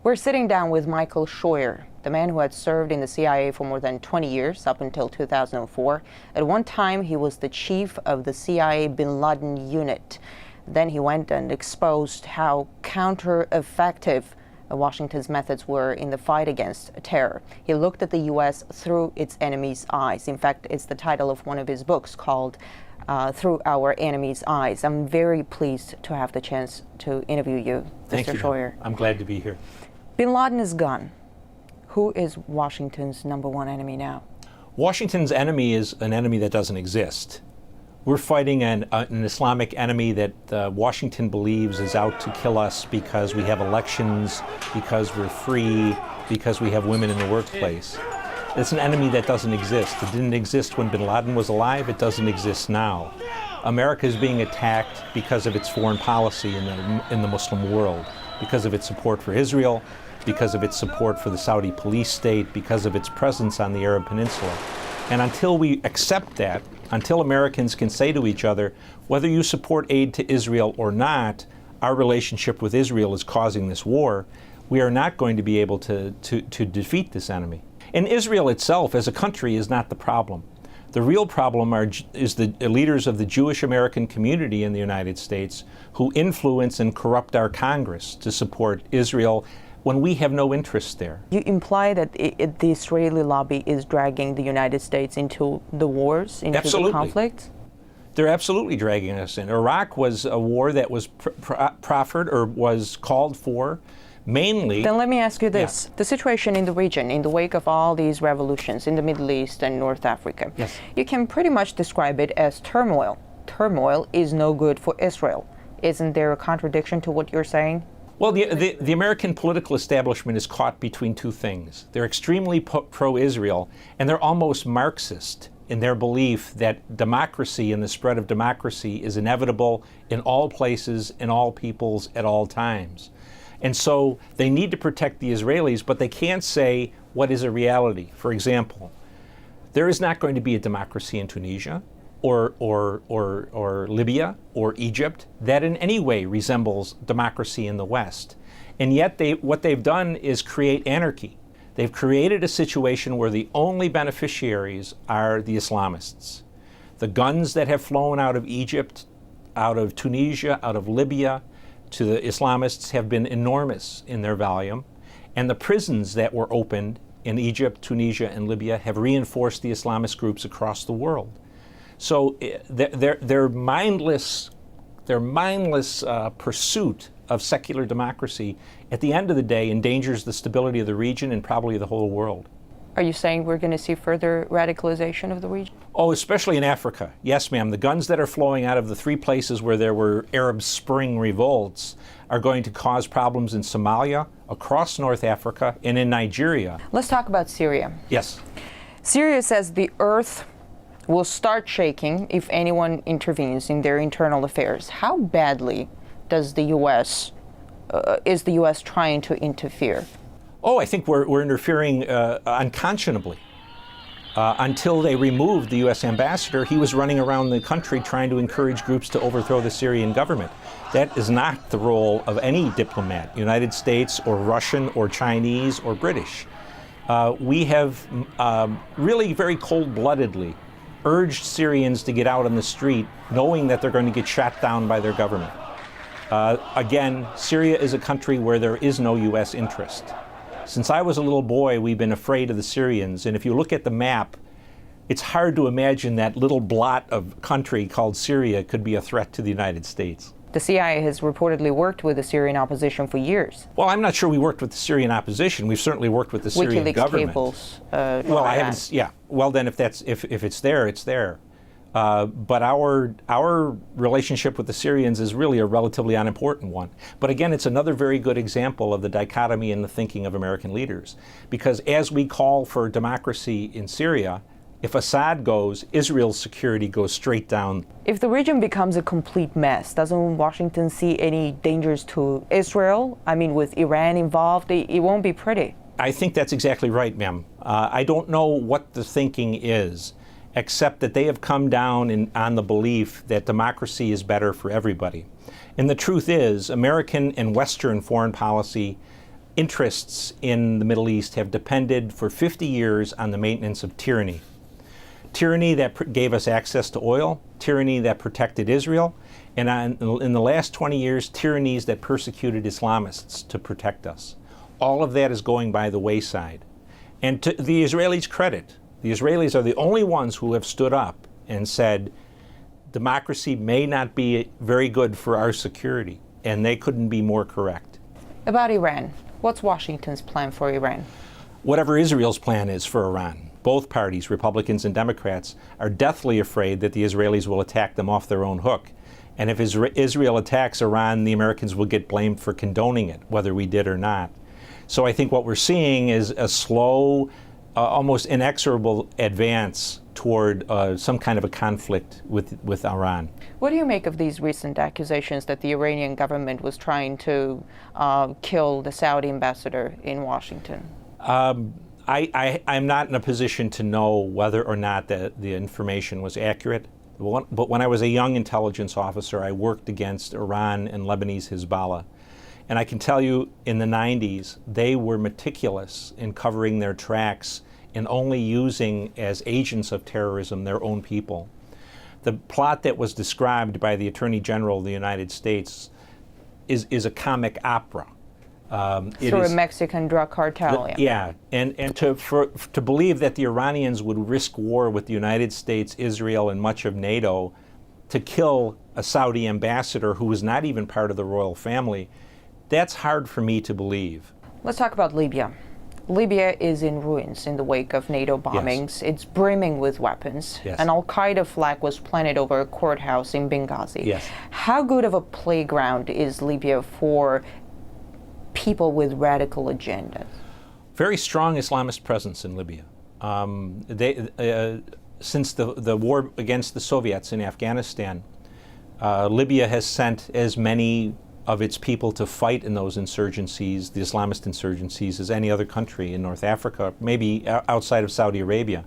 We're sitting down with Michael Scheuer, the man who had served in the CIA for more than 20 years, up until 2004. At one time, he was the chief of the CIA Bin Laden unit. Then he went and exposed how counter-effective Washington's methods were in the fight against terror. He looked at the U.S. through its enemy's eyes. In fact, it's the title of one of his books called Through Our Enemy's Eyes. I'm very pleased to have the chance to interview you, Thank Mr. you. Scheuer. I'm glad to be here. Bin Laden is gone. Who is Washington's number one enemy now? Washington's enemy is an enemy that doesn't exist. We're fighting an Islamic enemy that Washington believes is out to kill us because we have elections, because we're free, because we have women in the workplace. It's an enemy that doesn't exist. It didn't exist when bin Laden was alive. It doesn't exist now. America is being attacked because of its foreign policy in the Muslim world, because of its support for Israel, because of its support for the Saudi police state, because of its presence on the Arab Peninsula. And until we accept that, until Americans can say to each other, whether you support aid to Israel or not, our relationship with Israel is causing this war, we are not going to be able to defeat this enemy. And Israel itself as a country is not the problem. The real problem is the leaders of the Jewish American community in the United States who influence and corrupt our Congress to support Israel when we have no interest there. You imply that the Israeli lobby is dragging the United States into the wars, into Absolutely. the conflict? They're absolutely dragging us in. Iraq was a war that was proffered or was called for mainly. Then let me ask you this. Yeah. The situation in the region, in the wake of all these revolutions in the Middle East and North Africa, Yes. You can pretty much describe it as turmoil. Turmoil is no good for Israel. Isn't there a contradiction to what you're saying? Well, the American political establishment is caught between two things. They're extremely pro-Israel, and they're almost Marxist in their belief that democracy and the spread of democracy is inevitable in all places, in all peoples, at all times. And so they need to protect the Israelis, but they can't say what is a reality. For example, there is not going to be a democracy in Tunisia or Libya or Egypt that in any way resembles democracy in the West. And yet what they've done is create anarchy. They've created a situation where the only beneficiaries are the Islamists. The guns that have flown out of Egypt, out of Tunisia, out of Libya to the Islamists have been enormous in their volume. And the prisons that were opened in Egypt, Tunisia, and Libya have reinforced the Islamist groups across the world. So their mindless pursuit of secular democracy, at the end of the day, endangers the stability of the region and probably the whole world. Are you saying we're going to see further radicalization of the region? Oh, especially in Africa. Yes, ma'am. The guns that are flowing out of the three places where there were Arab Spring revolts are going to cause problems in Somalia, across North Africa, and in Nigeria. Let's talk about Syria. Yes. Syria says the earth will start shaking if anyone intervenes in their internal affairs. How badly does the U.S. Is the U.S. trying to interfere? Oh, I think we're interfering unconscionably. Until they removed the U.S. ambassador, he was running around the country trying to encourage groups to overthrow the Syrian government. That is not the role of any diplomat, United States or Russian or Chinese or British. We have really very cold-bloodedly urged Syrians to get out on the street knowing that they're going to get shot down by their government. Again, Syria is a country where there is no U.S. interest. Since I was a little boy, we've been afraid of the Syrians, and if you look at the map, it's hard to imagine that little blot of country called Syria could be a threat to the United States. The CIA has reportedly worked with the Syrian opposition for years. Well, I'm not sure we worked with the Syrian opposition. We've certainly worked with the Syrian WikiLeaks government. cables. Well, I haven't. Yeah. Well, then, if it's there, it's there. But our relationship with the Syrians is really a relatively unimportant one. But again, it's another very good example of the dichotomy in the thinking of American leaders. Because as we call for democracy in Syria, if Assad goes, Israel's security goes straight down. If the region becomes a complete mess, doesn't Washington see any dangers to Israel? I mean, with Iran involved, it won't be pretty. I think that's exactly right, ma'am. I don't know what the thinking is, except that they have come down on the belief that democracy is better for everybody. And the truth is, American and Western foreign policy interests in the Middle East have depended for 50 years on the maintenance of tyranny. Tyranny that gave us access to oil, tyranny that protected Israel, and in the last 20 years, tyrannies that persecuted Islamists to protect us. All of that is going by the wayside. And to the Israelis' credit, the Israelis are the only ones who have stood up and said, democracy may not be very good for our security, and they couldn't be more correct. About Iran, what's Washington's plan for Iran? Whatever Israel's plan is for Iran. Both parties, Republicans and Democrats, are deathly afraid that the Israelis will attack them off their own hook. And if Israel attacks Iran, the Americans will get blamed for condoning it, whether we did or not. So I think what we're seeing is a slow, almost inexorable advance toward some kind of a conflict with Iran. What do you make of these recent accusations that the Iranian government was trying to kill the Saudi ambassador in Washington? I'm not in a position to know whether or not the information was accurate. But when I was a young intelligence officer, I worked against Iran and Lebanese Hezbollah. And I can tell you, in the 90s, they were meticulous in covering their tracks and only using as agents of terrorism their own people. The plot that was described by the Attorney General of the United States is a comic opera. Through a Mexican drug cartel. Yeah, and to believe that the Iranians would risk war with the United States, Israel, and much of NATO to kill a Saudi ambassador who was not even part of the royal family, that's hard for me to believe. Let's talk about Libya. Libya is in ruins in the wake of NATO bombings. Yes. It's brimming with weapons. Yes. An al-Qaeda flag was planted over a courthouse in Benghazi. Yes. How good of a playground is Libya for people with radical agendas? Very strong Islamist presence in Libya. Since the war against the Soviets in Afghanistan, Libya has sent as many of its people to fight in those insurgencies, the Islamist insurgencies, as any other country in North Africa, maybe outside of Saudi Arabia.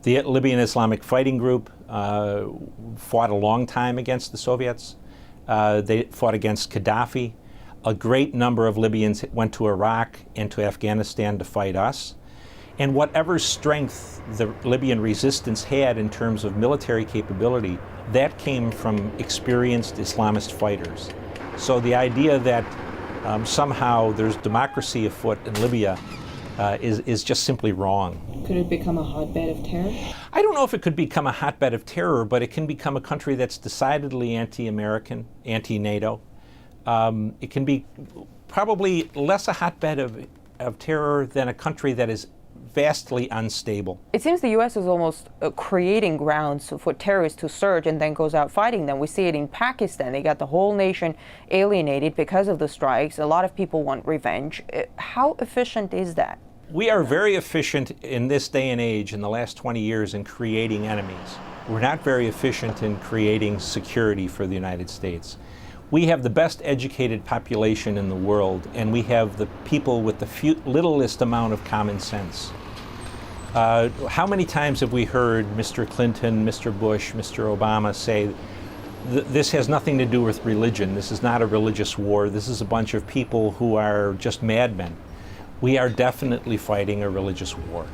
The Libyan Islamic Fighting Group fought a long time against the Soviets. They fought against Gaddafi. A great number of Libyans went to Iraq and to Afghanistan to fight us. And whatever strength the Libyan resistance had in terms of military capability, that came from experienced Islamist fighters. So the idea that somehow there's democracy afoot in Libya is just simply wrong. Could it become a hotbed of terror? I don't know if it could become a hotbed of terror, but it can become a country that's decidedly anti-American, anti-NATO. It can be probably less a hotbed of terror than a country that is vastly unstable. It seems the U.S. is almost creating grounds for terrorists to surge and then goes out fighting them. We see it in Pakistan. They got the whole nation alienated because of the strikes. A lot of people want revenge. How efficient is that? We are very efficient in this day and age, in the last 20 years, in creating enemies. We're not very efficient in creating security for the United States. We have the best educated population in the world, and we have the people with the littlest amount of common sense. How many times have we heard Mr. Clinton, Mr. Bush, Mr. Obama say, this has nothing to do with religion, this is not a religious war, this is a bunch of people who are just madmen. We are definitely fighting a religious war.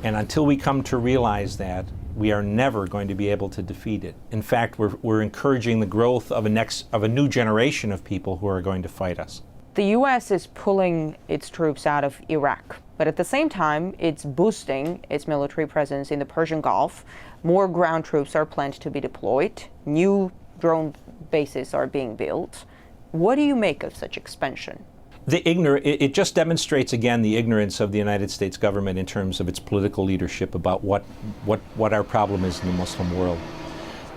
And until we come to realize that, we are never going to be able to defeat it. In fact, we're encouraging the growth of a new generation of people who are going to fight us. The U.S. is pulling its troops out of Iraq, but at the same time, it's boosting its military presence in the Persian Gulf. More ground troops are planned to be deployed. New drone bases are being built. What do you make of such expansion? It just demonstrates again the ignorance of the United States government in terms of its political leadership about what our problem is in the Muslim world.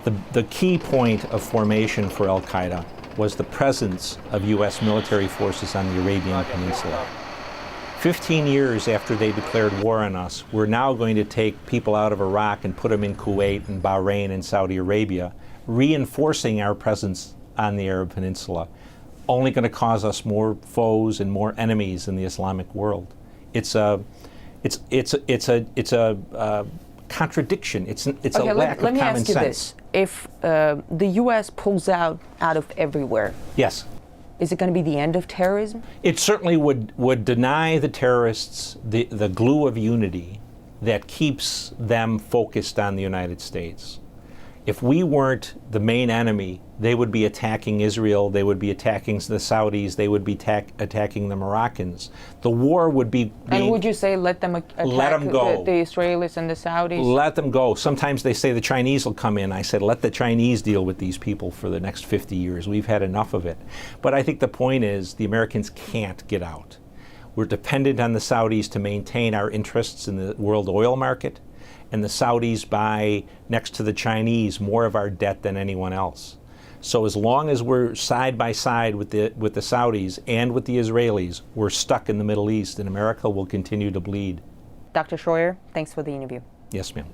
The key point of formation for al-Qaeda was the presence of U.S. military forces on the Arabian Peninsula. 15 years after they declared war on us, we're now going to take people out of Iraq and put them in Kuwait and Bahrain and Saudi Arabia, reinforcing our presence on the Arab Peninsula. Only going to cause us more foes and more enemies in the Islamic world. It's a contradiction. It's a lack of common sense. Let me ask you this: if the U.S. pulls out of everywhere, yes, Is it going to be the end of terrorism? It certainly would deny the terrorists the glue of unity that keeps them focused on the United States. If we weren't the main enemy, they would be attacking Israel, they would be attacking the Saudis, they would be attacking the Moroccans. The war would be And would you say let them attack go. The Israelis and the Saudis? Let them go. Sometimes they say the Chinese will come in. I said, let the Chinese deal with these people for the next 50 years. We've had enough of it. But I think the point is the Americans can't get out. We're dependent on the Saudis to maintain our interests in the world oil market, and the Saudis buy, next to the Chinese, more of our debt than anyone else. So as long as we're side by side with the Saudis and with the Israelis, we're stuck in the Middle East, and America will continue to bleed. Dr. Schroyer, thanks for the interview. Yes, ma'am.